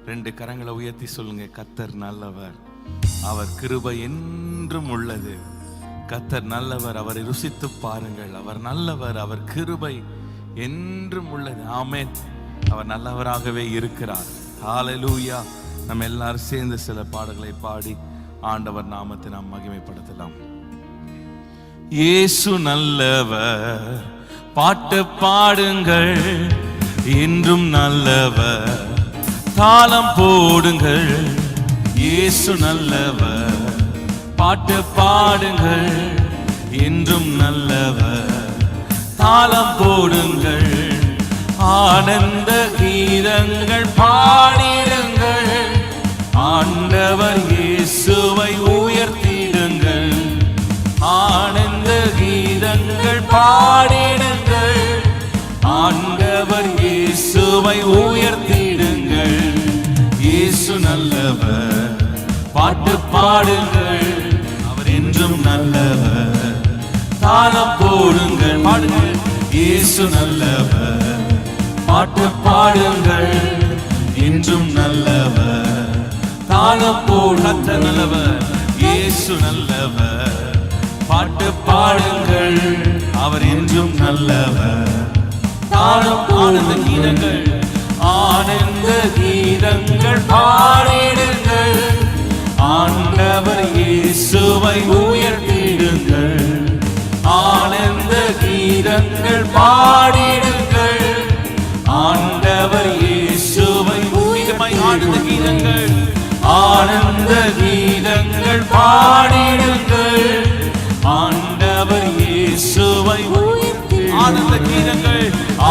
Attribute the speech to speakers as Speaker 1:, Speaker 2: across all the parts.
Speaker 1: 2 கரங்களை உயர்த்தி சொல்லுங்க, கர்த்தர் நல்லவர், அவர் கிருபை என்றும் உள்ளது. கர்த்தர் நல்லவர், அவரை ருசித்து பாருங்கள். அவர் நல்லவர், அவர் கிருபை என்றும் உள்ளது. ஆமென். அவர் நல்லவராகவே இருக்கிறார். ஹல்லேலூயா. நம்ம எல்லாரும் சேர்ந்து சில பாடல்களை பாடி ஆண்டவர் நாமத்தை நாம் மகிமைப்படுத்தலாம். இயேசு நல்லவர், பாட்டு பாடுங்கள், என்றும் நல்லவர், தாளம் போடுங்கள். இயேசு நல்லவர், பாட்டு பாடுங்கள், என்றும் நல்லவர், தாளம் போடுங்கள். ஆனந்த கீதங்கள் பாடிடுங்கள், ஆண்டவர் இயேசுவை உயர்த்திடுங்கள். ஆனந்த கீதங்கள் பாடிடுங்கள், ஆண்டவர் இயேசுவை உயர்த்திடுங்கள். இயேசு நல்லவர், பாட்டு பாடுங்கள், அவர் என்றும் நல்லவர், தாளம் போடுங்கள். பாடுங்கள். இயேசு நல்லவர், பாட்டு பாடுங்கள், என்றும் நல்லவர், தாளம் போடு. கர்த்தர் நல்லவர், இயேசு நல்லவர், பாட்டு பாடுங்கள், அவர் என்றும் நல்லவர், தாளம் ஆனந்த கீதங்கள், ஆனந்த கீதங்கள் பாடிடுங்கள், ஆண்டவர் இயேசுவை உயர்த்திடுங்கள். ஆனந்த கீதங்கள் பாடிடுங்கள், ஆண்டவர் இயேசுவை உயர்த்திடுங்கள். ஆனந்த கீதங்கள், ஆனந்த கீதங்கள் பாடிடுங்கள், ஆண்டவர் இயேசுவை உயர்த்திடுங்கள். ஆனந்த கீதங்கள்,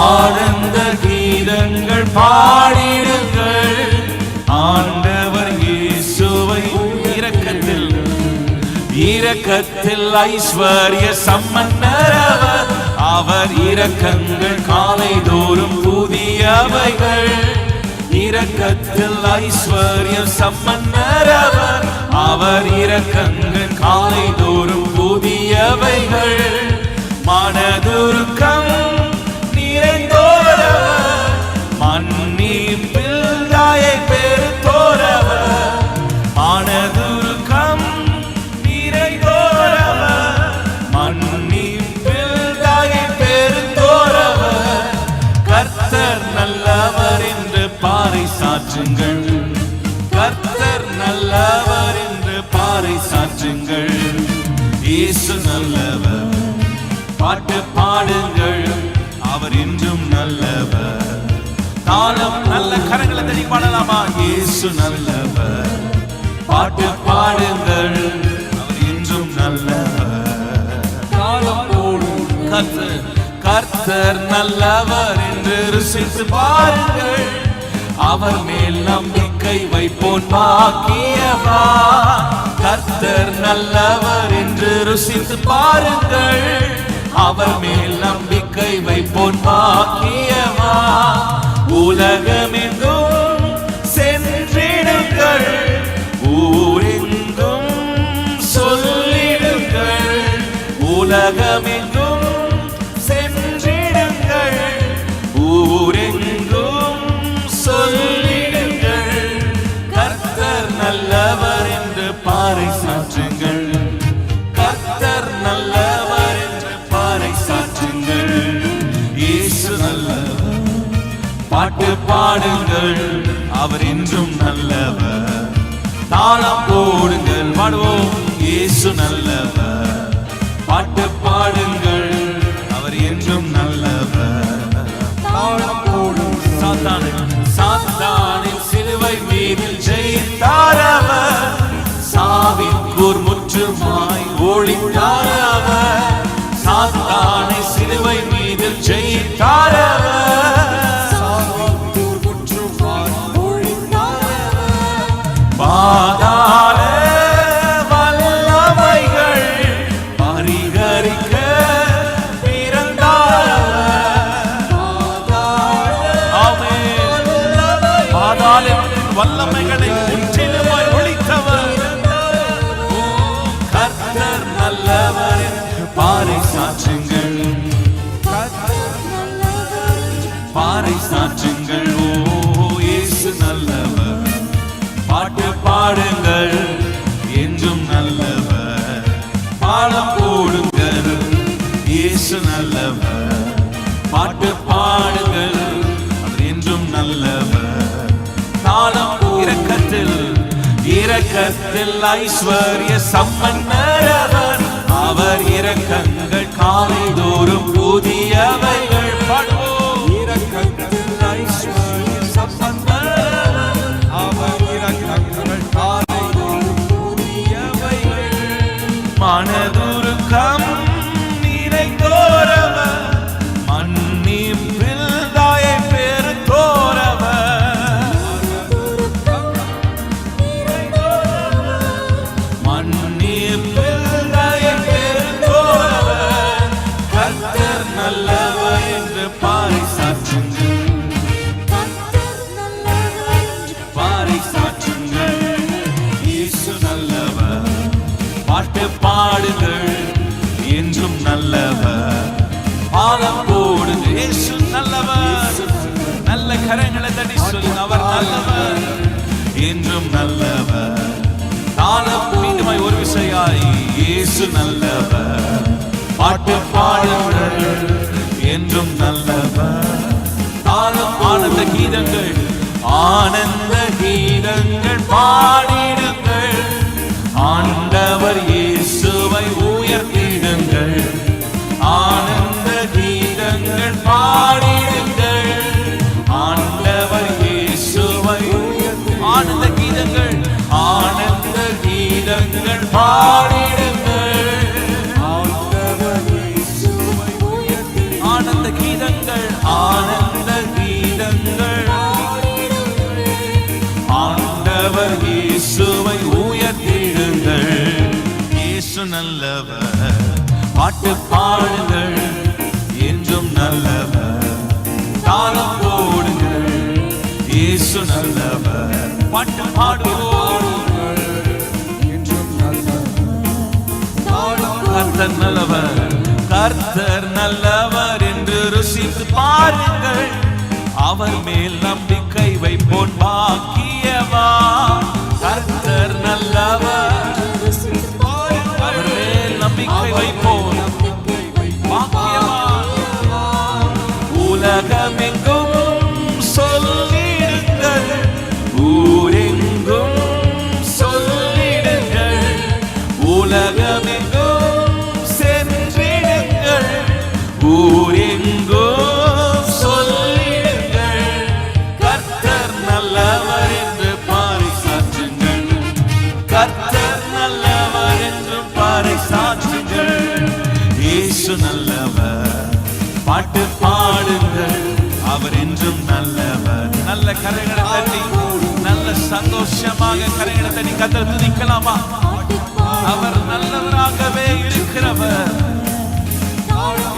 Speaker 1: ஆனந்த கீதங்கள் பாடிடுங்கள், ஆண்டவர் இயேசுவை. இரக்கத்தில் இரக்கத்தில் ஐஸ்வர்ய சம்பன்னர் அவர், இரக்கங்கள் காலை தோறும் புதியவைகள். இரக்கத்தில் ஐஸ்வர்ய சம்பன்னர் அவர், இரக்கங்கள் காலை தோறும் புதியவைகள். மனதுருக்கம் நிறைந்தோரவர், மன்னிப்பில் தாயை பெருத்தோரவர். மனதுருக்கம் நிறைந்தோரவர், மன்னிப்பில் தாயை பெருத்தோரவர். கர்த்தர் நல்லவர் என்று பாறை சாற்றுங்கள், கர்த்தர் நல்லவர் என்று பாறை சாற்றுங்கள். இயேசு நல்லவர், பாட்டு பாடுங்கள், அவர் என்றும் நல்லவர், தாளம். நல்ல கரங்களை தட்டி பாடலாமா? இயேசு நல்லவர், பாட்டு பாடுங்கள், அவர் என்றும் நல்லவர், தாளம் போடும். கர்த்தர் நல்லவர் என்று ருசித்து பாருங்கள், அவர் மேல் நம்பிக்கை வைப்போன் பாக்கியவா. கர்த்தர் நல்லவர் என்று ருசித்து பாருங்கள், அவர் மேல் நம்பிக்கை வைப்போன் பாக்கியவா. உலகமெங்கும் சென்றிடுங்கள், ஊரெங்கும் சொல்லிடுங்கள். உலகமெங்கும் சென்றிடுங்கள், ஊரெங்கும் சொல்லிடுங்கள். கர்த்தர் நல்லவர் என்று பாறை சாற்றுங்கள், கர்த்தர் நல்லவர் என்று பாறை சாற்றுங்கள். இயேசு நல்லவர், பாட்டு பாடுங்கள், அவர் என்றும் நல்லவர், தாளம் போடுங்கள். பாடுவோம். இயேசு நல்லவர், பாட்டு பாடுங்கள், அவர் என்றும் நல்லவர், தாளம் போடும். சாத்தானின் சிலுவை மீது ஜெயித்தாரவர், சாவின் கூர் முற்றுமாய் ஒழித்தாரவர். சாத்தானை சிலுவை மீது ஜெயித்தாரவர், சாவின் கூர் முற்றுமாய் ஒழித்தாரவர். பாதாள வல்லமைகள் பரிகரிக்க வல்லமைகளை முற்றிலுமாய் ஒழித்தவர். கர்த்தர் நல்லவர் என்று பாறை சாற்றுங்கள், பாறை சாற்றுங்கள். ஓ இயேசு நல்லவர், இரக்கத்தில் ஐஸ்வர்ய சம்பன்னரவர், அவர் இரக்கங்கள் காலைதோறும் புதியவைகள். பாடுவோம். இரக்கத்தில் ஐஸ்வர்ய சம்பன்னரவர், அவர் இரக்கங்கள் காலைதோறும் புதியவைகள். மனதுருக்கம் நிறைந்தோரவர், மன்னிப்பில் தாயை பெருத்தோரவர். பாடுங்கள் என்றும் நல்லவர், பாலம் போடுங்க. இயேசு நல்லவர். நல்ல கரங்களை தட்டி சொல்லுங்க, அவர் நல்லவர், என்றும் நல்லவர். தாளம் மீண்டுமாய் ஒரு விசையாய், இயேசு நல்லவர். பாட்டு பாடுங்கள் என்றும் நல்லவர். தாளம் ஆனந்த கீதங்கள், ஆனந்த கீதங்கள் பாடிடுங்கள். ஆண்டவர் இயேசுவை உயர்த்திடுங்கள். ஆனந்த கீதங்கள் பாடிடுங்கள். ஆண்டவர் இயேசுவை ஆனந்த கீதங்கள், ஆனந்த கீதங்கள் பாடிடுங்கள். ஆண்டவர் இயேசுவை ஆனந்த கீதங்கள், ஆனந்த கீதங்கள். ஆண்டவர் இயேசுவை உயர்த்திடுங்கள். இயேசு நல்லவர். பாட்டு பாடுங்கள் என்றும் நல்லவர். தாளம் போடுங்கள். இயேசு நல்லவர். பாட்டு பாடுவோம் என்றும் நல்லவர். கர்த்தர் நல்லவர், கர்த்தர் நல்லவர் என்று ருசித்து பாருங்கள். அவர் மேல் நம்பிக்கை வைப்போன் பாக்கியவான். கர்த்தர் நல்லவர், அவர் மேல் நம்பிக்கை வைப்போன் பாக்கியவான். உலகமெங்கும் சொல்லிடுங்கள், ஊரெங்கும் சொல்லிடுங்கள். உலகமெங்கும் சென்றிடுங்கள், ஊரெங்கும் சொல்லிடுங்கள். கர்த்தர் நல்லவர் என்று பறைசாற்றுங்கள். கர்த்தர் நல்லவர் என்று பறைசாற்றுங்கள். இயேசு நல்லவர். பாட்டு பாடுங்கள், அவர் என்றும் நல்லவர். நல்ல கரைகளை தட்டி, நல்ல சந்தோஷமாக கரைகளை தட்டி கர்த்தரை துதிக்கலாமா? அவர் நல்லவராகவே இருக்கிறவர்.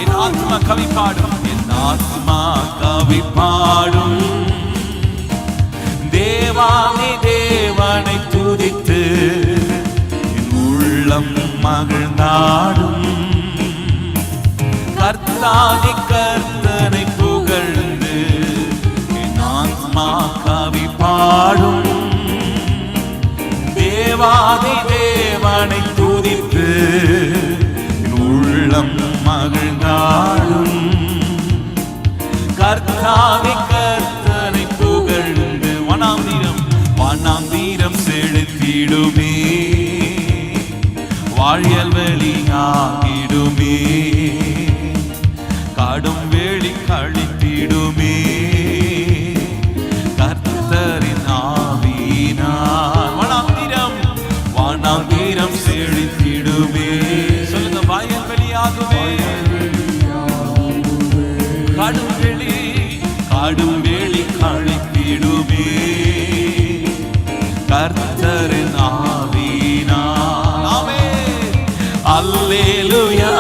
Speaker 1: என் ஆத்மா கவி பாடும், என் ஆத்மா கவி பாடும். தேவானி தேவனை துதித்து என் உள்ளம் மகிழ்ந்தாடும். கர்த்தாதி கர்த்தனை புகழ்ந்து என் ஆத்மா கவி பாடும். தேவாதி தேவனை துதித்து என் உள்ளம் மகிழ்ந்தாடும். கர்த்தாதி கர்த்தனை புகழ்ந்து வனாந்தீரம் செலுத்திடுமே, வாழியல் வெளியாகிடுமே. காடும் வேலி கழித்திடுமே, கர்த்தரின் ஆவியினால். வனாந்தீரம் செலுத்திடுமே. சொல்லுங்க, வாயல் வெளியாகுமே. காடும் வேலி கழித்திடுமே, கர்த்தரின் ஆவியினால். ஆமென். அல்லேலூயா,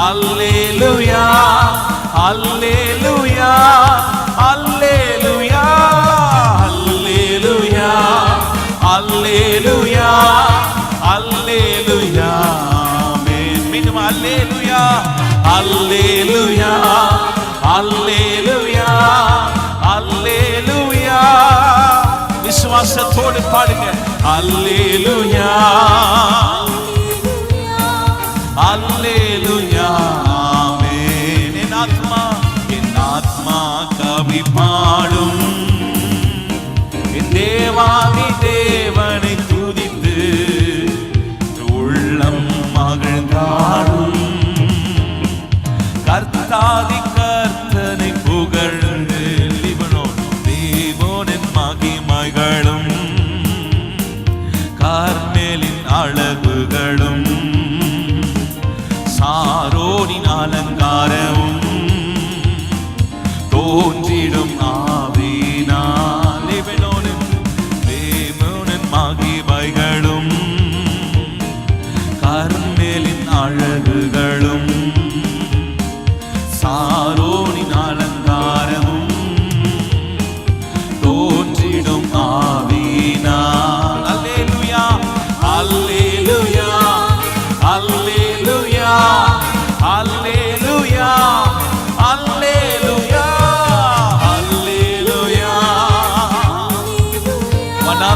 Speaker 1: அல்லேலூயா, அல்லேலூயா, அல்லேலூயா, அல்லேலூயா, அல்லேலூயா, அல்லேலூயா. ஆமென். மீண்டும் அல்லேலூயா, அல்லேலூயா, அல்லேலூயா, அல்லேலூயா. விசுவாசத்தோடு பாடுங்க. அல்லேலூயா, அல்லேலூயா. ஆமென். என் ஆத்மா கவி பாடும். என் தேவாதி தேவனை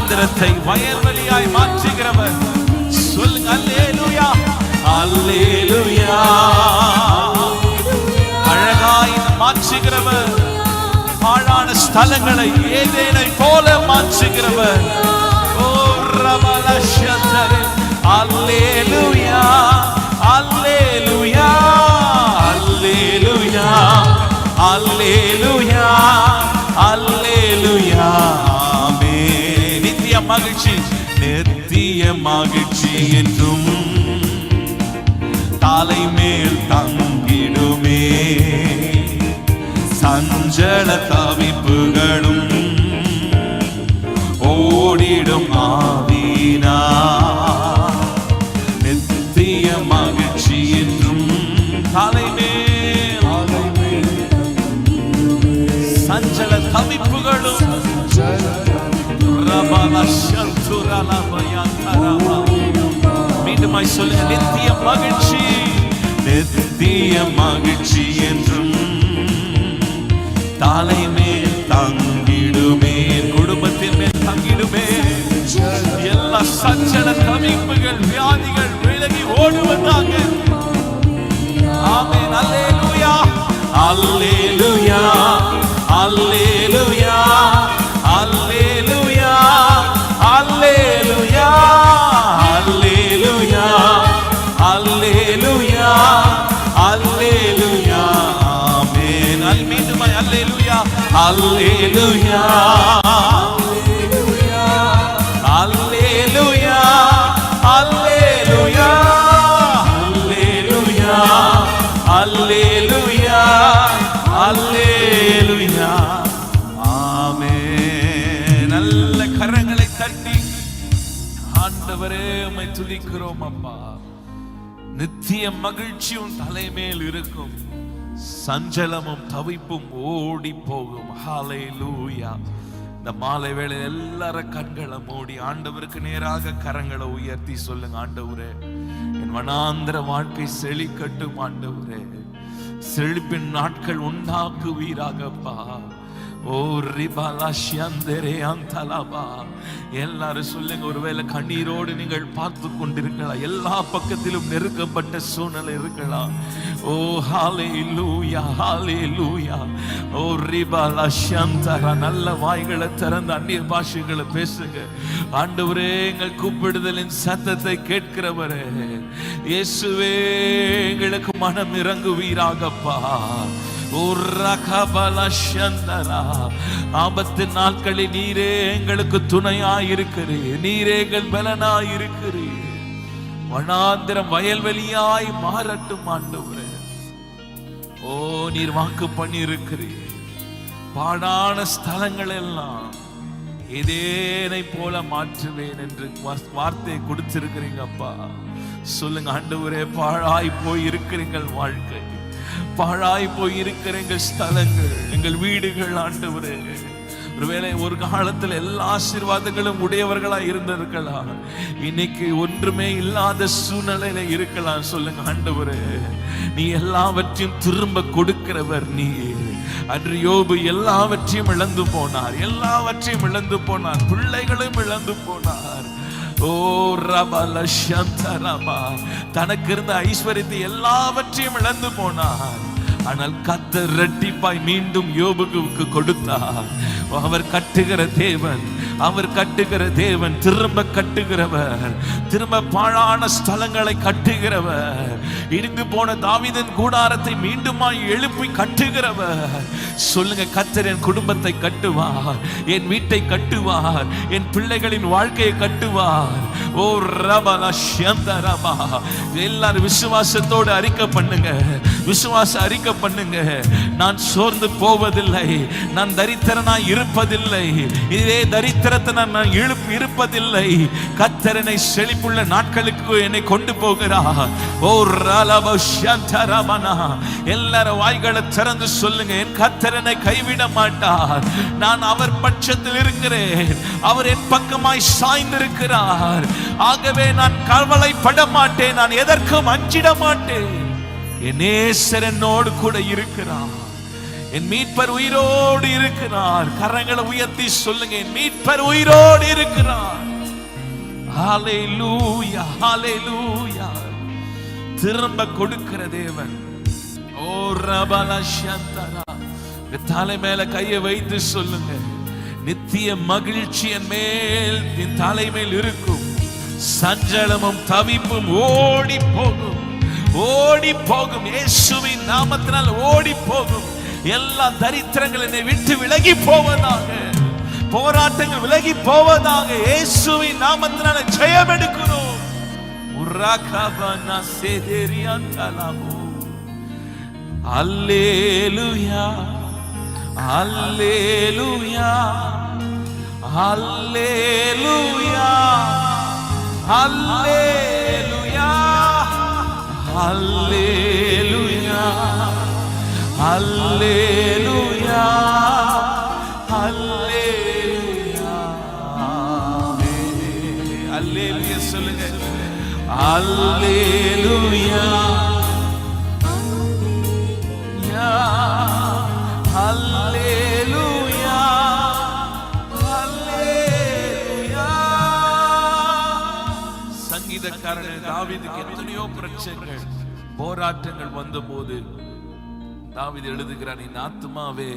Speaker 1: வனாந்திரத்தை வயல்வெளியாய் மாற்றுகிறவர். சொல்லுங்க அல்லேலூயா, அல்லேலூயா. அழகாய் மாற்றுகிறவர், பாழான ஸ்தலங்களை ஏதேனை போல மாற்றுகிறவர். ஓ ரபலஷந்தரே, அல்லேலூயா, அல்லேலூயா, அல்லேலூயா, அல்லேலூயா, அல்லேலூயா. ஆமென். நித்திய மகிழ்ச்சி, நித்திய மகிழ்ச்சி என்றும் தலை மேல் தங்கிடுமே. சஞ்சல தவிப்புகளும் ஓடிடும் ஆவினா. நித்திய மகிழ்ச்சி என்றும் தலைமேல் சஞ்சல தவிப்புகளும். மீண்டும் சொல்லுங்க, நித்திய மகிழ்ச்சி, நித்திய மகிழ்ச்சி என்றும் தலை மேல் தங்கிடுமே. குடும்பத்தின் மேல் தங்கிடுமே. எல்லா சஞ்சல தவிப்புகள், வியாதிகள் விலகி ஓடுவதாக. ஆமென். அல்லேலூயா, அல்லேலூயா, அல்லேலூயா, அல்லேலூயா, அல்லேலூயா, அல்லேலூயா, அல்லேலூயா, அல்லேலூயா. ஆமென். மீண்டும் அல்லேலூயா, அல்லேலூயா, அல்லேலூயா, அல்லேலூயா, அல்லேலூயா, அல்லேலூயா. ஆமென். நல்ல கரங்களை தட்டி ஆண்டவரே உம்மை துதிக்கிறோம் அப்பா. நித்திய மகிழ்ச்சியும் தலைமேல் இருக்கும், சஞ்சலமும் தவிப்பும் ஓடி போகும். ஹல்லேலூயா. இந்த மாலை வேளை எல்லாரும் கண்களை மூடி ஆண்டவருக்கு நேராக கரங்களை உயர்த்தி சொல்லுங்க, ஆண்டவரே என் வனாந்திர வாழ்க்கை செழிக்கட்டும். ஆண்டவரே செழிப்பின் நாட்கள் உண்டாக்குவீராகப்பா. ஓ ரிபாலா ஷியந்தரே அந்தலபா. எல்லாரும் சொல்லுங்க, ஒருவேளை கண்ணீரோடு நீங்கள் பார்த்து கொண்டிருக்கலாம், எல்லா பக்கத்திலும் நெருக்கப்பட்ட சூழ்நிலை இருக்கலாம். ஓ ஹல்லேலூயா, ஹல்லேலூயா. ஓ ரிபாலா ஷியந்தரா. நல்ல வாய்களை திறந்து அந்நிய பாஷைகளை பேசுங்க. ஆண்டவரே எங்கள் கூப்பிடுதலின் சத்தத்தை கேட்கிறவரே இயேசுவே, எங்களுக்கு மனம் இறங்குவீராகப்பா. ஆபத்து நாட்களில் நீரே எங்களுக்கு துணையாயிருக்கிறீர், நீரே எங்கள் பலனாயிருக்கிறீர். வனாந்திரம் வயல்வெளியாய் மாறட்டும் ஆண்டவரே. ஓ நீர் வாக்கு பண்ணி இருக்கிறீர், பாடான ஸ்தலங்கள் எல்லாம் ஏதேனை போல மாற்றுவேன் என்று வார்த்தை கொடுத்திருக்கிறீங்க அப்பா. சொல்லுங்க ஆண்டவரே, பாழாய் போய் இருக்கிறீங்கள் வாழ்க்கை, பாழாய் போய் இருக்கிற எங்கள் ஸ்தலங்கள், எங்கள் வீடுகள் ஆண்டவரே. ஒருவேளை ஒரு காலத்தில் எல்லா ஆசீர்வாதங்களும் உடையவர்களா இருந்திருக்கலாம், இன்னைக்கு ஒன்றுமே இல்லாத சூழ்நிலையில இருக்கலாம். சொல்லுங்க ஆண்டவரே, நீ எல்லாவற்றையும் திரும்ப கொடுக்கிறவர். நீ அன்று யோபு எல்லாவற்றையும் இழந்து போனார், எல்லாவற்றையும் இழந்து போனார், பிள்ளைகளும் இழந்து போனார். ஓ ரபல சந்தரமா, தனக்கு இருந்த ஐஸ்வர்யத்தை எல்லாவற்றையும் இழந்து போனார். ஆனால் கர்த்தர் இரட்டிப்பாய் மீண்டும் யோபுக்கு கொடுத்தார். அவர் கட்டுகிற தேவன், அவர் கட்டுகிற தேவன், திரும்ப கட்டுகிறவர், திரும்ப பாழான ஸ்தலங்களை கட்டுகிறவர், இடிந்து போன தாவீதின் கூடாரத்தை மீண்டுமாய் எழுப்பி கட்டுகிறவர். சொல்லுங்க, கர்த்தர் என் குடும்பத்தை கட்டுவார், என் வீட்டை கட்டுவார், என் பிள்ளைகளின் வாழ்க்கையை கட்டுவார். ஓ ரபல சந்தரமா. எல்லாரும் விசுவாசத்தோடு அறிக்கை பண்ணுங்க, விசுவாச அறிக்கை பண்ணுங்க. நான் சோர்ந்து போவதில்லை, நான் தரித்திரனாய் இருப்பதில்லை, இதே தரித்திரத்தை நான் இருப்பதில்லை. கர்த்தர் என்னை செழிப்புள்ள நாட்களுக்கு என்னை கொண்டு போகிறார். ஓ ரலப சந்தரமனா. எல்லாரும் வாய்களை திறந்து சொல்லுங்க, என் கர்த்தர் என்னை கைவிட மாட்டார், நான் அவர் பட்சத்தில் இருக்கிறேன், அவர் என் பக்கமாய் சாய்ந்திருக்கிறார். ஆகவே நான் கவலைப்பட மாட்டேன், நான் எதற்கும் அஞ்சிட மாட்டேன். என் நேசர் என்னோடு கூட இருக்கிறார், என் மீட்பர் உயிரோடு இருக்கிறார். கரங்களை உயர்த்தி சொல்லுங்க, என் மீட்பர் உயிரோடு இருக்கிறார். ஹல்லேலூயா, ஹல்லேலூயா. திரும்ப கொடுக்கிற தேவன். ஓ ரபல சந்தரா. தலை மேல கையை வைத்து சொல்லுங்க, நித்திய மகிழ்ச்சி என் மேல், என் தலை மேல் இருக்கும். சஞ்சலமும் தவிப்பும் ஓடி போகும், ஓடி போகும். இயேசுவின் நாமத்தினால் ஓடி போகும். எல்லா தரித்திரங்கள் என்னை விட்டு விலகி போவதாக, போராட்டங்கள் விலகி போவதாக. இயேசுவின் நாமத்தினால் ஜெயம் எடுக்கிறோம். உராகபனா சேதேரியாந்தலாமோ. அல்லேலூயா, அல்லேலூயா, அல்லேலூயா, அல்லேலூயா, அல்லேலூயா, அல்லேலூயா, அல்லேலூயா. அல்லேலூயா சொல்லுங்க, அல்லேலூயா, அல்லேலூயா, அல்லேலூயா. சங்கீதக்காரன் தாவீதுக்கு எத்தனையோ பிரச்சனைகள், போராட்டங்கள் வந்தபோது தாவீது எழுதுகிறான், என் ஆத்துமாவே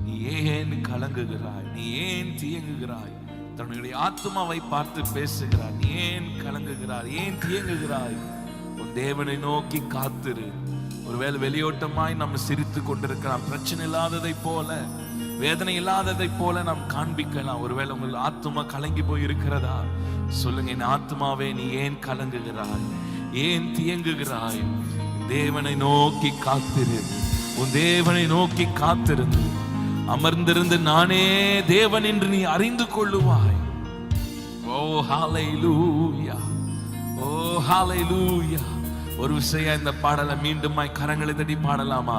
Speaker 1: நீ ஏன் கலங்குகிறாய், நீ ஏன் தியங்குகிறாய். தன்னுடைய ஆத்துமாவை பார்த்து பேசுகிறார், நீ ஏன் கலங்குகிறாய், ஏன் தியங்குகிறாய். உன் தேவனை நோக்கி காத்திரு. ஒருவேளை வெளியோட்டமாய் நம்ம சிரித்து கொண்டிருக்கலாம், பிரச்சனை இல்லாததை போல, வேதனை இல்லாததை போல நாம் காண்பிக்கலாம். ஒருவேளை உங்கள் ஆத்துமா கலங்கி போய் இருக்கிறதா, சொல்லுங்க, என் ஆத்துமாவே நீ ஏன் கலங்குகிறாய், ஏன் தியங்குகிறாய். தேவனை நோக்கி காத்திரு. உன் தேவனை நோக்கி காத்திருந்து அமர்ந்திருந்து நானே தேவன் என்று நீ அறிந்து கொள்ளுவாய். ஓ ஹல்லேலூயா, ஓ ஹல்லேலூயா. ஒரு விஷயம், இந்த பாடலை மீண்டுமாய் கரங்களை தட்டி பாடலாமா?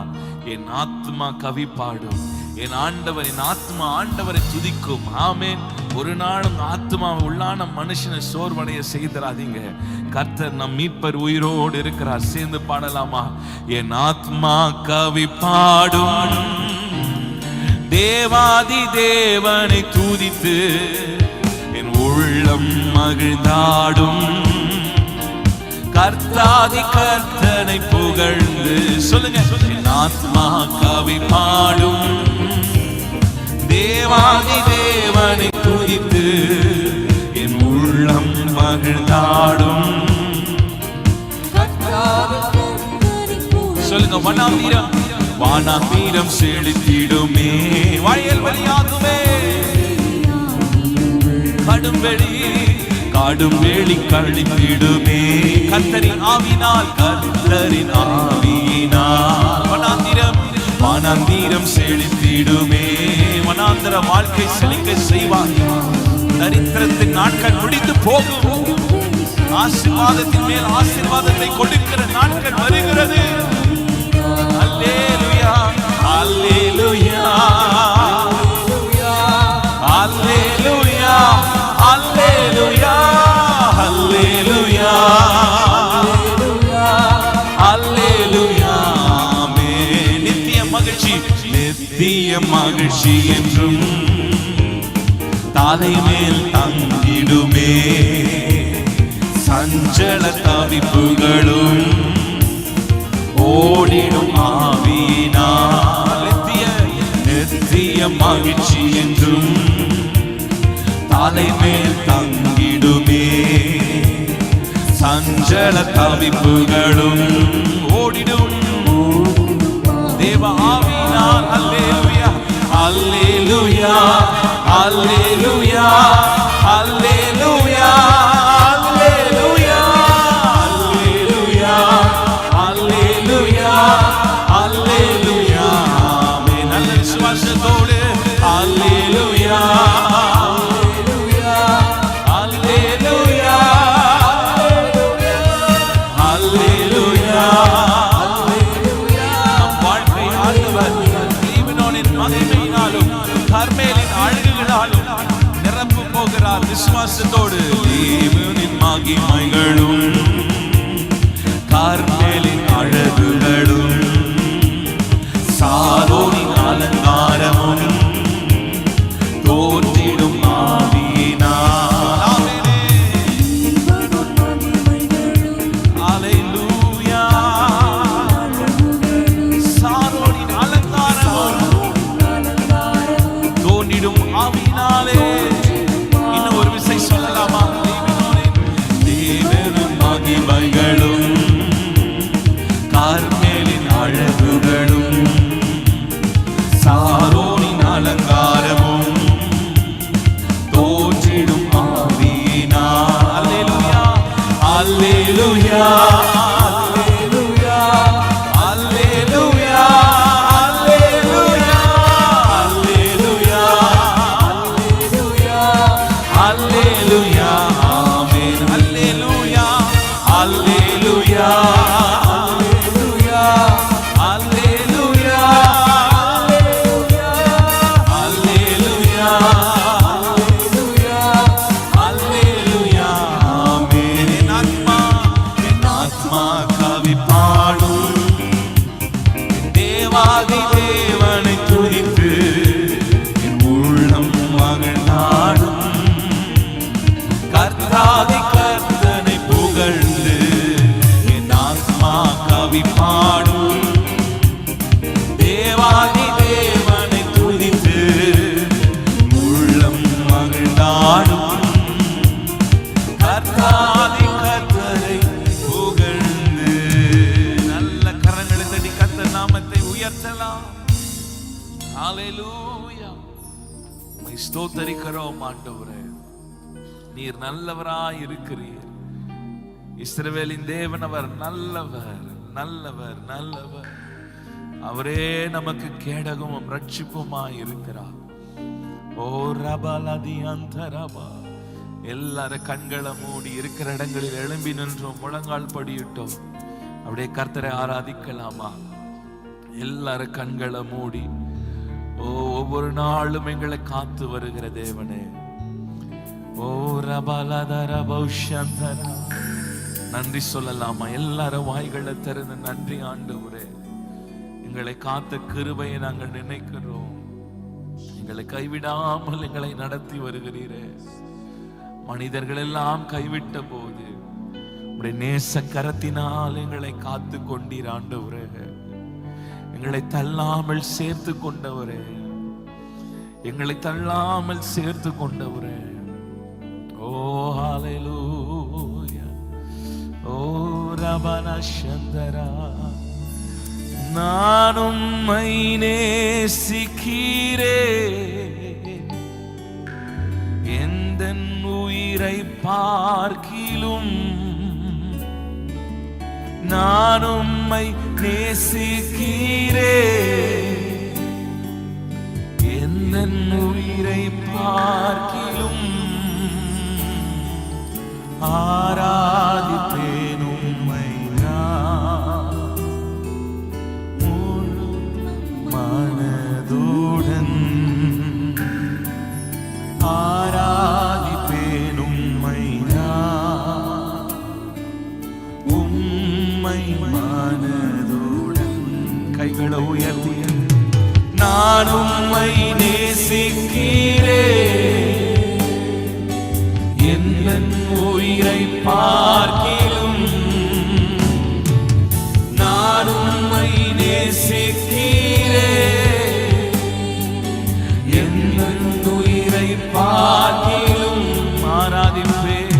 Speaker 1: என் ஆத்மா கவி பாடும், என் ஆண்டவர், என் ஆத்மா ஆண்டவரை துதிக்கும். ஆமென். ஒரு நாளும் ஆத்மா உள்ளான மனுஷனை சோர்வடைய செய்தராதீங்க. கர்த்தர் நம் மீட்பர் உயிரோடு இருக்கிறார். சேர்ந்து பாடலாமா? என் ஆத்மா கவி பாடும், தேவாதி தேவனை துதித்து என் உள்ளம் மகிழ்ந்தாடும். கர்த்தாதி கர்த்தனை புகழ்ந்து சொல்லுங்க, என் ஆத்மா கவி பாடும், தேவாதி தேவனை துதித்து என் உள்ளம் மகிழ்ந்தாடும். சொல்லுங்க, வனாந்தீரம், வானாந்தீரம் செழித்திடுமே, வயல் வெளியாகுமே, கடும் வெளி காடும் வேலி கழித்திடுமே. கர்த்தரின் ஆவினால், கர்த்தரின் ஆவியினால் வனாந்தீரம், வனாந்தீரம் செழித்திடுமே. வனாந்தர வாழ்க்கை செழிக்க செய்வார். தரித்திரத்தின் நாட்கள் முடிந்து போகும். ஆசீர்வாதத்தின் மேல் ஆசீர்வாதத்தை கொடுக்கிற நாட்கள் வருகிறது. அல்லேலூயா, அல்லேலூயா, அல்லேலூயா, அல்லேலூயா, அல்லேலூயா, அல்லேலூயா. ஆமென். நித்திய மகிழ்ச்சி, நித்திய மகிழ்ச்சி என்றும் தலை மேல் தங்கிடுமே. சஞ்சல தவிப்புகளும் ஓடிடும் ஆவியினால். நித்திய மகிழ்ச்சி என்றும் தலை மேல் தங்கிடுமே. சஞ்சல தவிப்புகளும் ஓடிடும் தேவ ஆவியினால். அல்லேலூயா, அல்லேலூயா, அல்லேலூயா, அல்லேலூயா, அல்லேலூயா, அல்லேலூயா, அல்லேலூயா, அல்லேலூயா. ஆமென். நல்ல விசுவாசத்தோடு அல்லேலூயா, அல்லேலூயா, அல்லேலூயா. நம் வாழ்க்கை ஆண்டவர் லீபனோனின் மகிமையினாலும் கர்மேலின் அழகுகளாலும் நிரப்பு போகிறார். விசுவாசத்தோடு லீபனோனின் மகிமைகளும் கர்மேலின் அழகுகளும் சாரோனின் தோன்றிடும் ஆவியினால். ஆமெனே. அல்லேலூயா. சாரோனின் அலங்காரம் தோன்றிடும் ஆவியினாலே. இன்னும் ஒரு விசை சொல்லலாமா? தேவனும் மகிமைகளும் கார்மேலின் அழகுகளும் சாரோனின் அலங்காரமும் தோன்றிடும் ஆவியினால். அல்லேலூயா அல்லேலூயா அல்லேலூயா அல்லேலூயா அல்லேலூயா அல்லேலூயா அல்லேலூயா ஆமென். அல்லேலூயா அல்லேலூயா அல்லேலூயா அல்லேலூயா அல்லேலூயா ஆமென். என் ஆத்மா கவி பாடும் தேவாதி தேவனை துதித்து என் உள்ளம் மகிழ்ந்தாடும். கர்த்தாதி கர்த்தனை புகழ்ந்து என் ஆத்மா கவி பாடும் தேவாதி தேவனை துதித்து உள்ளம் மகிழ்ந்தாடும். கர்த்தாதி கர்த்தரை புகழ்ந்து. நல்ல கரங்களை தட்டி கர்த்தர் நாமத்தை உயர்த்தலாம். ஹல்லேலூயா. உம்மை ஸ்தோத்திரிக்கிறோம் ஆண்டவரே. நீர் நல்லவராய் இருக்கிறீர். இஸ்ரவேலின் தேவன் அவர் நல்லவர் நல்லவர் நல்லவர். அவரே நமக்கு கேடகமும் ரட்சிப்புமாய் இருக்கிறார். ஓ ரபலதி அந்தரபா. எல்லாரும் கண்களை மூடி இருக்கிற இடங்களில் எழும்பி நின்றோம், முழங்கால் படியிட்டோம். அப்படியே கர்த்தரை ஆராதிக்கலாமா? எல்லாரும் கண்களை மூடி. ஓ ஒவ்வொரு நாளும் எங்களை காத்து வருகிற தேவனே. ஓ ரபலதரபௌஷந்தரா. நன்றி சொல்லலாமா? எல்லாரும் வாய்களை திறந்து நன்றி ஆண்டவரே. எங்களை காத்த கிருபையை நாங்கள் நினைக்கிறோம். எங்களை கைவிடாமல் எங்களை நடத்தி வருகிறீரே. மனிதர்கள் எல்லாம் கைவிட்ட போது உடைய நேச கரத்தினால் எங்களை காத்து கொண்டீர் ஆண்டவரே. எங்களை தள்ளாமல் சேர்த்து கொண்டவரே. எங்களை தள்ளாமல் சேர்த்து கொண்டவரே. ஓ ஹல்லேலூயா. ஓ ரபனா சந்தரா. நான் உம்மை நேசிக்கிறேன், எந்தன் உயிரை பார்க்கிலும் நான் உம்மை நேசிக்கிறேன், எந்தன் உயிரை பார்க்கிலும் ஆராதிப்பேன் உம்மை நான் முழு மனதுடன். ஆராதிப்பேன் உம்மை நான் உம்மை மனதுடன். கைகளை உயர்த்தி நான் உம்மை நேசிக்கிறேன், என் உயிரை பார்க்கிலும் நான் உம்மை நேசிக்கிறேன், என் உயிரை பார்க்கிலும் ஆராதிப்பேன்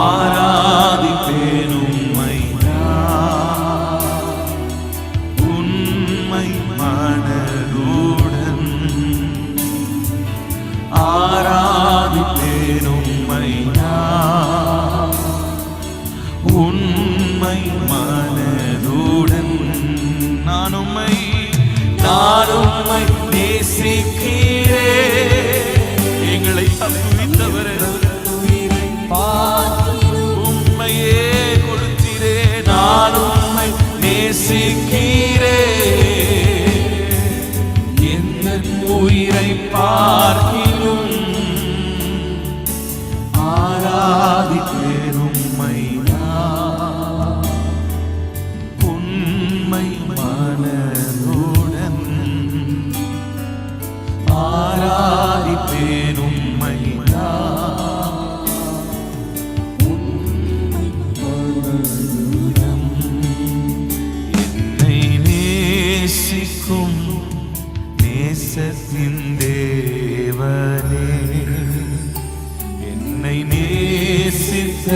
Speaker 1: ஆராதிப்பேன் உம்மை நான் உண்மை மனதுடன். ஆராதிப்பேன் உம்மை நான் உண்மை மனதுடன். நான் உம்மை நேசிக்கிறேன், எங்களை தப்புவித்தவரே. உம்மையே கொடுத்தீரே. நான் உம்மை நேசிக்கிறேன், என் உயிரை பார்க்கிலும் ஆராதிப்பேன் உம்மை நான் உண்மை மனதுடன். ஆராதிப்பேன் தேவனே, என்னை நேசித்த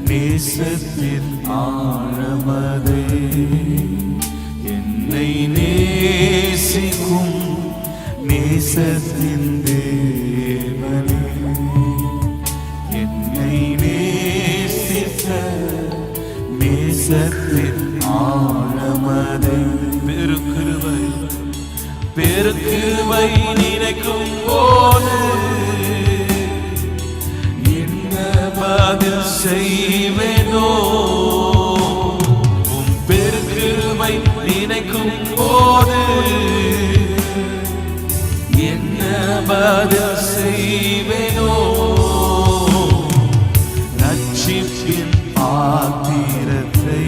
Speaker 1: நேசத்தின் ஆழமதே, என்னை நேசிக்கும் நேசத்தின் தேவனே, என்னை நேசித்த நேசத்தின் ஆழமதே. பெருக்கிருபை பெருக்கிருபை நினைக்கும் போது என்ன பதில் செய்வேனோ? உம் பெருக்கிருபை நினைக்கும் போது என்ன பதில் செய்வேனோ? ரட்சிப்பின் பாத்திரத்தை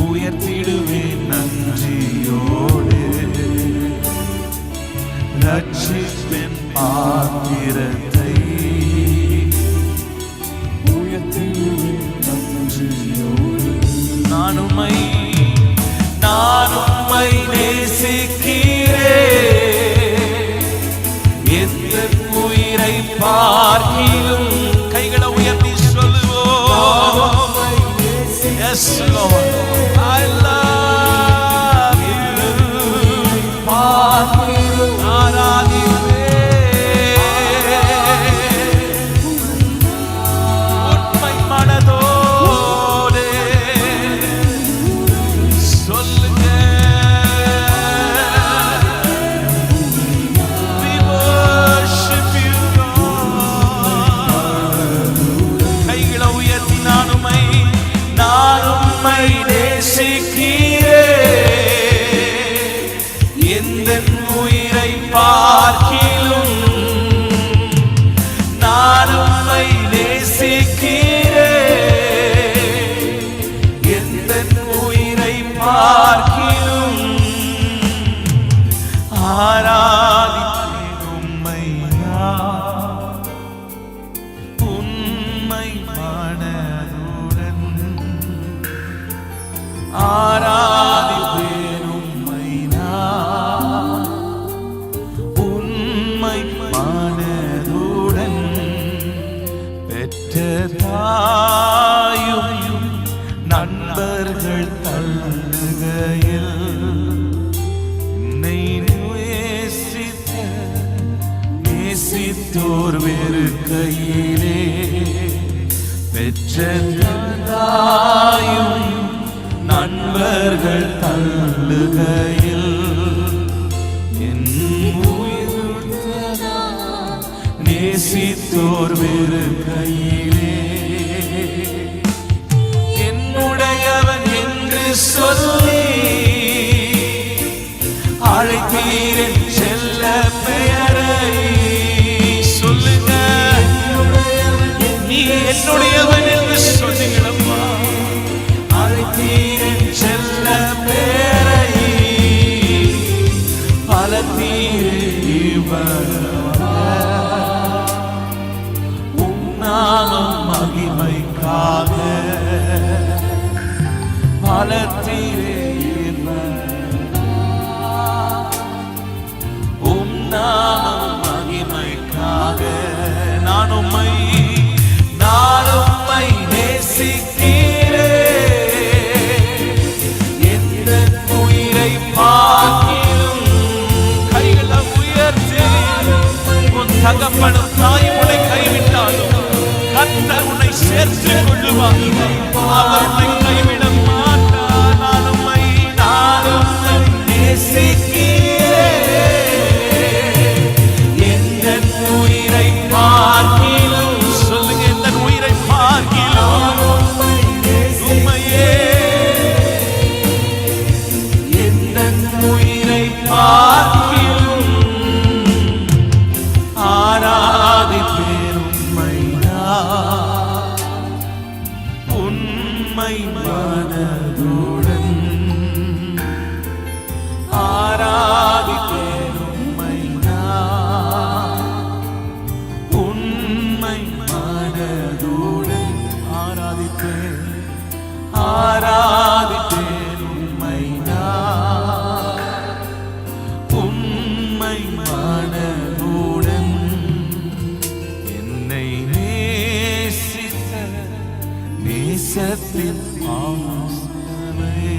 Speaker 1: உயர்த்திடுவேன் நன்றியோடு. ரட்சிப்பின் பாத்திரத்தை உயர்த்திடுவேன் நன்றியோடு. நான் உம்மை நேசிக்கிறேன், எந்த உயிரை பார்க்கிலும். கைகளை உயர்த்தி சொல்லுவோம். Yes, Lord, I love you. உண்மை மனதோடு சொல்லுங்க. We worship you, Lord. கைகளை உயர்த்தி நான் உம்மை நேசிக்கிறேன், எந்த உயிரை பார்க்கிலும். நான் உம்மை நேசிக்கிறேன், எந்த உயிரை பார்க்கிலும். ஆராதிப்பேன் உம்மை நான் உண்மை மனதுடன். ஆராதிப்பேன் உம்மை நான் உண்மை மனதுடன். பெற்ற தாயும் நண்பர்கள் தள்ளுகையில் என்னை நேசித்தோர் வெறுக்கையிலே. பெற்ற தாயும் நண்பர்கள் தள்ளுகையில் என் உயிர் நேசித்தோர் வெறுக்கையிலே. என்னுடையவன் என்று சொல்லி அழைத்தீரன் செல்ல பெயரை. சொல்லுங்க, நீ என்னுடையவன் என்று சொன்னீங்களப்பா. அழைத்தீரன் செல்ல பேரை பல உம் நாமம் மகிமைக்காக பல உம் நாமம் மகிமைக்காக. நான் உம்மை நேசிக்கிறேன், எந்த உயிரை பார்க்கிலும். கைகளை உயர்த்தி உன் தகப்பனும் தாயும் உன்னை கைவிட்டாலும் கர்த்தர் உன்னை சேர்த்துக் கொள்ளுவார். அவர் உன்னை கைவிட மாட்டார். நான் உம்மை நேசிக்கிறேன், எந்த உயிரை பார்க்கிலும். சொல்லுங்க, எந்த உயிரை பார்க்கிலும் உம்மையே. எந்த உயிரை பார்க்கிலும் ஆராதிப்பேன் உண்மை மனதுடன் என்னை நேசித்த நேசத்தின் ஆசையே,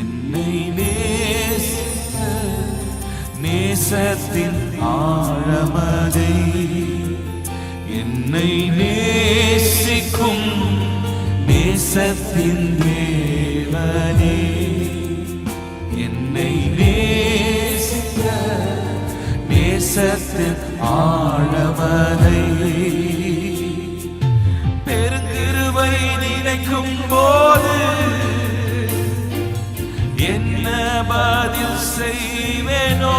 Speaker 1: என்னை நேசித்த நேசத்தின் ஆழமதை, என்னை நேசிக்கும் நேசத்தின் தேவனே, என்னை நேசித்த நேசத்தின் ஆழமதை, பெருங்கிருபை நினைக்கும் போது என்ன பதில் செய்வேனோ,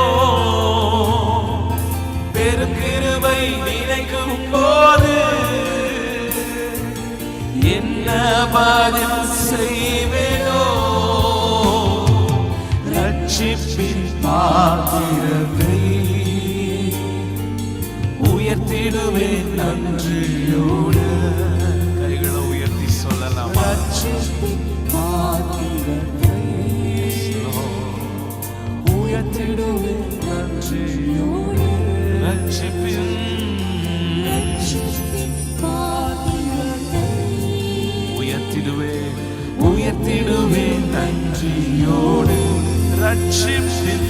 Speaker 1: பெருங்கிருபை நினைக்கும் போது என்ன பதில் செய்வேனோ, ரட்சிப்பின் பாத்திரத்தை உயர்த்திடுவேன் நன்றியோடு. கைகளை உயர்த்தி சொல்லலாம். ரட்சிப்பின் பாத்திரத்தை உயர்த்திடுவேன் நன்றியோடு. ரட்சிப்பின் உயர்த்திடுவேன் நன்றியோடு. ரட்சிப்பின்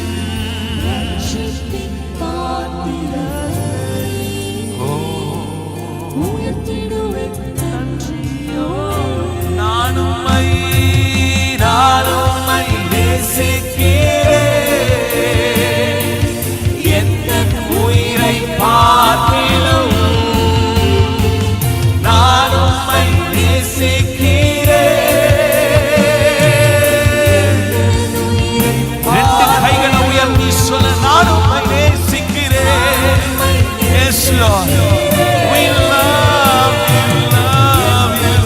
Speaker 1: உயர்த்திடுவேன் நன்றியோடு. நான் உம்மை நேசிக்கிறேன், எந்த உயிரை பார்க்கிலும் நான் உம்மை நேசிக்கிறேன். ரெண்டு கைகளை உயர்த்தி சொல்ல, நான் உம்மை நேசிக்கிறேன். Yes Lord, we love you, love you.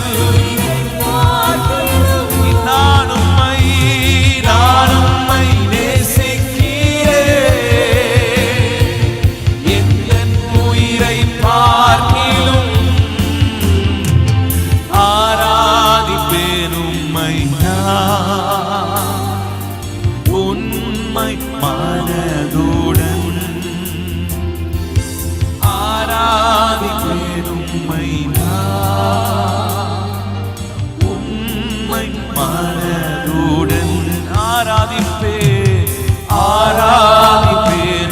Speaker 1: நான் உம்மை நேசிக்கிறேன், எந்த உயிரை பார்க்கிலும் ஆராதிப்பேன் உம்மை நான் உண்மை மனதுடன், ஆராதிப்பேன் உம்மை நான் உண்மை மனதுடன், ஆராதிப்பேன்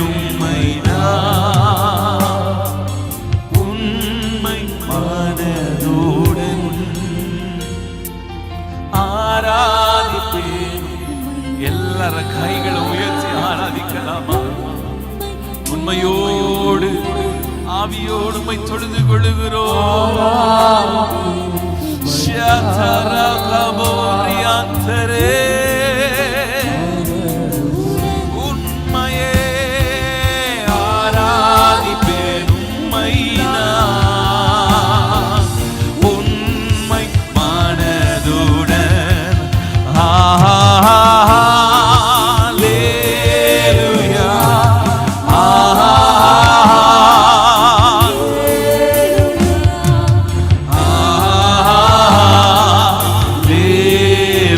Speaker 1: உம்மை நான் உண்மை மனதுடன், ஆராதிப்பேன். எல்லார கைகளை உயர்த்தி ஆராதிக்கலாமா? உண்மையோடு ஆவியோடு உம்மை தொழுது கொள்ளுகிறோம். உண்மையே ஆராதிப்பேன் உம்மை நான் உண்மை மனதுடன்.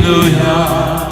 Speaker 1: Hallelujah.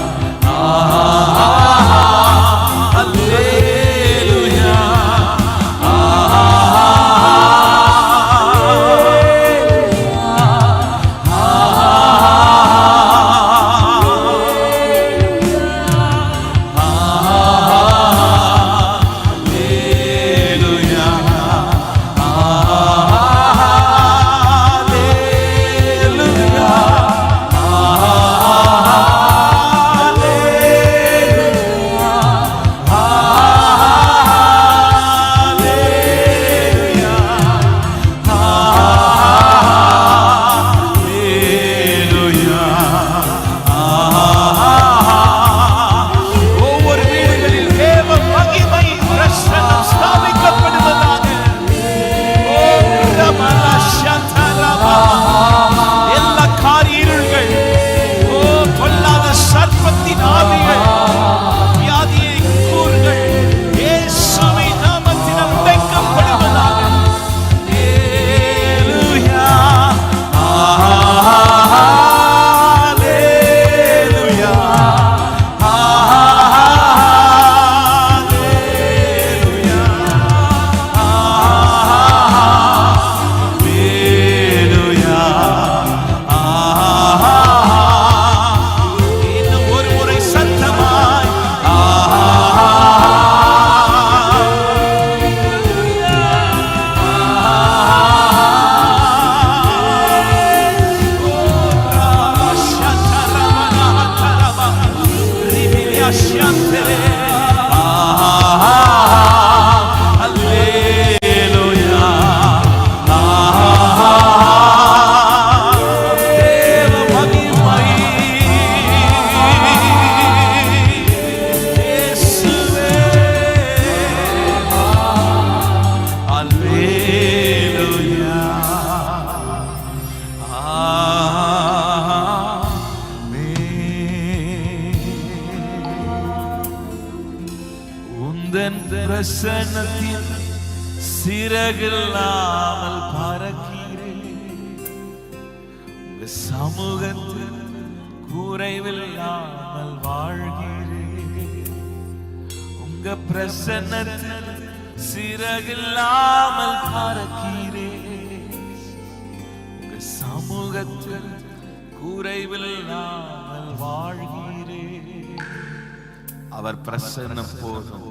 Speaker 1: உந்தன் பிரசன்னத்தில் சிறகில்லாமல் பறக்கிறேன். உங்க சமூகத்தில் குறைவில்லாமல் வாழ்கிறேன். உங்க பிரசன்னத்தில் சிறகில்லாமல் பறக்கிறேன். உங்க சமூகத்தில் குறைவில்லாமல் வாழ்கிறேன். அவர் பிரசன்னம் போதும்.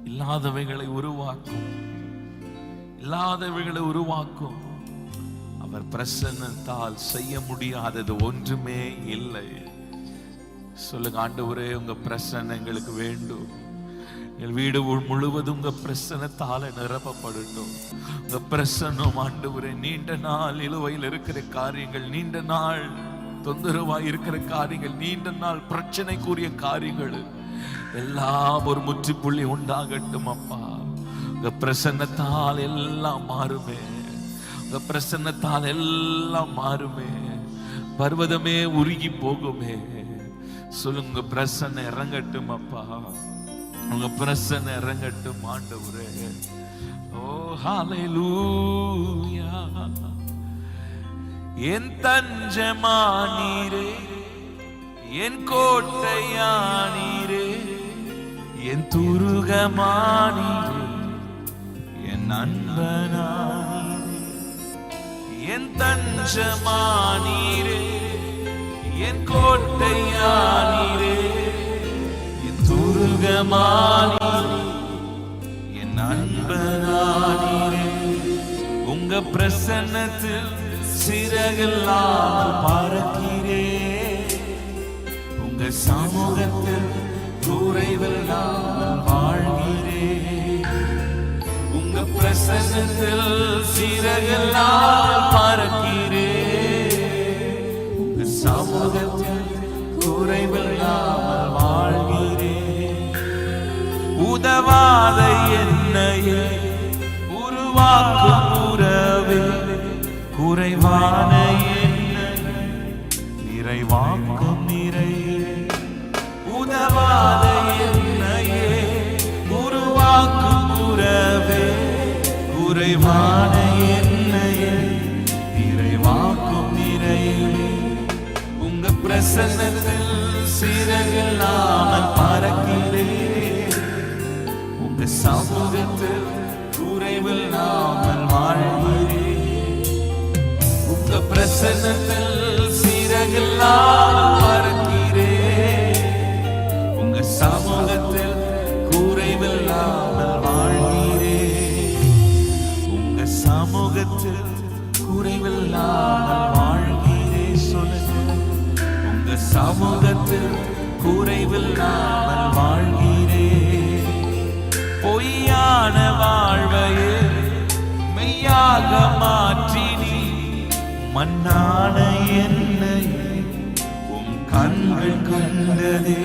Speaker 1: இல்லாதவைகளை உருவாக்கும், இல்லாதவைகளை உருவாக்கும். அவர் பிரசன்னத்தால் செய்ய முடியாதது ஒன்றுமே இல்லை. சொல்லுங்க, ஆண்டவரே உங்க பிரசன்னம் எங்களுக்கு வேண்டும். எங்கள் வீடு முழுவதும் உங்க பிரசன்னத்தால நிரப்பப்படட்டும். உங்க பிரசன்னம் ஆண்டவரே, நீண்ட நாள் இழுவையில் இருக்கிற காரியங்கள், நீண்ட நாள் தொந்தரவாய் இருக்கிற காரியங்கள், நீண்ட நாள் பிரச்சனைக்குரிய காரியங்கள் எல்லாம் ஒரு முற்றுப்புள்ளி உண்டாகட்டும் அப்பா. உங்க பிரசன்னத்தால் எல்லாம் மாறுமே. உங்க பிரசன்னத்தால் எல்லாம் மாறுமே. பர்வதமே உருகி போகுமே. சொல்லுங்க, பிரசன்ன இறங்கட்டும் அப்பா. உங்க பிரசன்ன இறங்கட்டும் ஆண்டவரே. ஓ ஹல்லேலூயா. என் தஞ்சமானீரே, என் கோட்டையானீரே, என் துருகமானீரே, என் அன்பனானீரே. என் தஞ்சமானீரே, என் கோட்டையானீரே, என் துருகமானீரே, என் அன்பனானீரே. உங்க பிரசன்னத்தில் சிறகில்லாமல் பறக்கிறேன். உங்க சமூகத்தில் குறைவில்லாமல் வாழ்கிறேன். உங்க பிரசன்னத்தில் சிறகில்லாமல் பறக்கிறேன். உங்க சமூகத்தில் குறைவில்லாமல் வாழ்கிறேன். உதவாத என்னையே உருவாக்கும் உறவே, குறைவான என்னை நிறைவாக்கும் நிறைவே. உதவாத என்னையே உருவாக்கும் உறவே, குறைவான என்னையே நிறைவாக்கும் நிறைவே. உங்க பிரசன்னத்தில் சிறகில்லாமல் பறக்கிறேன். உங்க சமூகத்தில் குறைவில்லாமல் வாழ்கிறேன். உங்க பிரசன்னத்தில் சிறகில்லாமல் பறக்கிறேன். உங்க சமூகத்தில் குறைவில்லாமல் வாழ்கிறேன். உங்க சமூகத்தில் குறைவில்லாமல் வாழ்கிறேன். சொல்லுங்க, உங்க சமூகத்தில் குறைவில்லாமல் வாழ்கிறேன். பொய்யான வாழ்வையே மெய்யாக மாற்றினி, மண்ணான என்னையே உம் கண்கள் கண்டதே.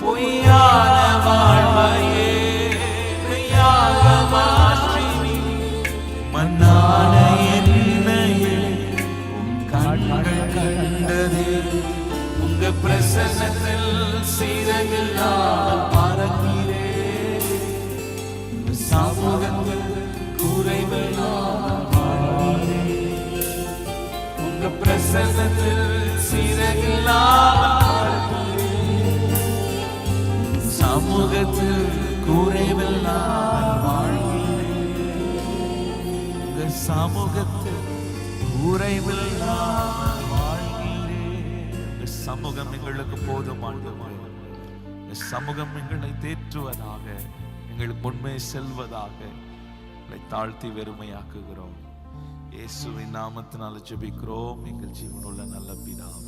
Speaker 1: பொய்யான வாழ்வையே மெய்யாக மாற்றினி, மண்ணான என்னையே உம் கண்கள் கண்டதே. உங்க பிரசன்னத்தில் சிறகில்லாமல் பறக்கிறேன். உங்க சமூகத்தில் குறைவில்லாமல் வாழ்கிறேன். உங்க பிரசன்னத்தில் சிறகில்லாமல் பறக்கிறேன். சமூகத்தில் குறைவில்லாமல் வாழ்கிறேன். உங்க சமூகத்தில் குறைவில்லாமல் வாழ்கிறேன். உங்க சமூகம் எங்களுக்கு போதுமானது. உங்க சமூகம் எங்களை தேற்றுவதாக, எங்களுக்கு முன்னே செல்வதாக. எங்களை தாழ்த்தி வெறுமையாக்குகிறோம். இயேசுவின் நாமத்தினால ஜெபிக்கிறோம் எங்கள் ஜீவனுள்ள நல்ல பிதாவே.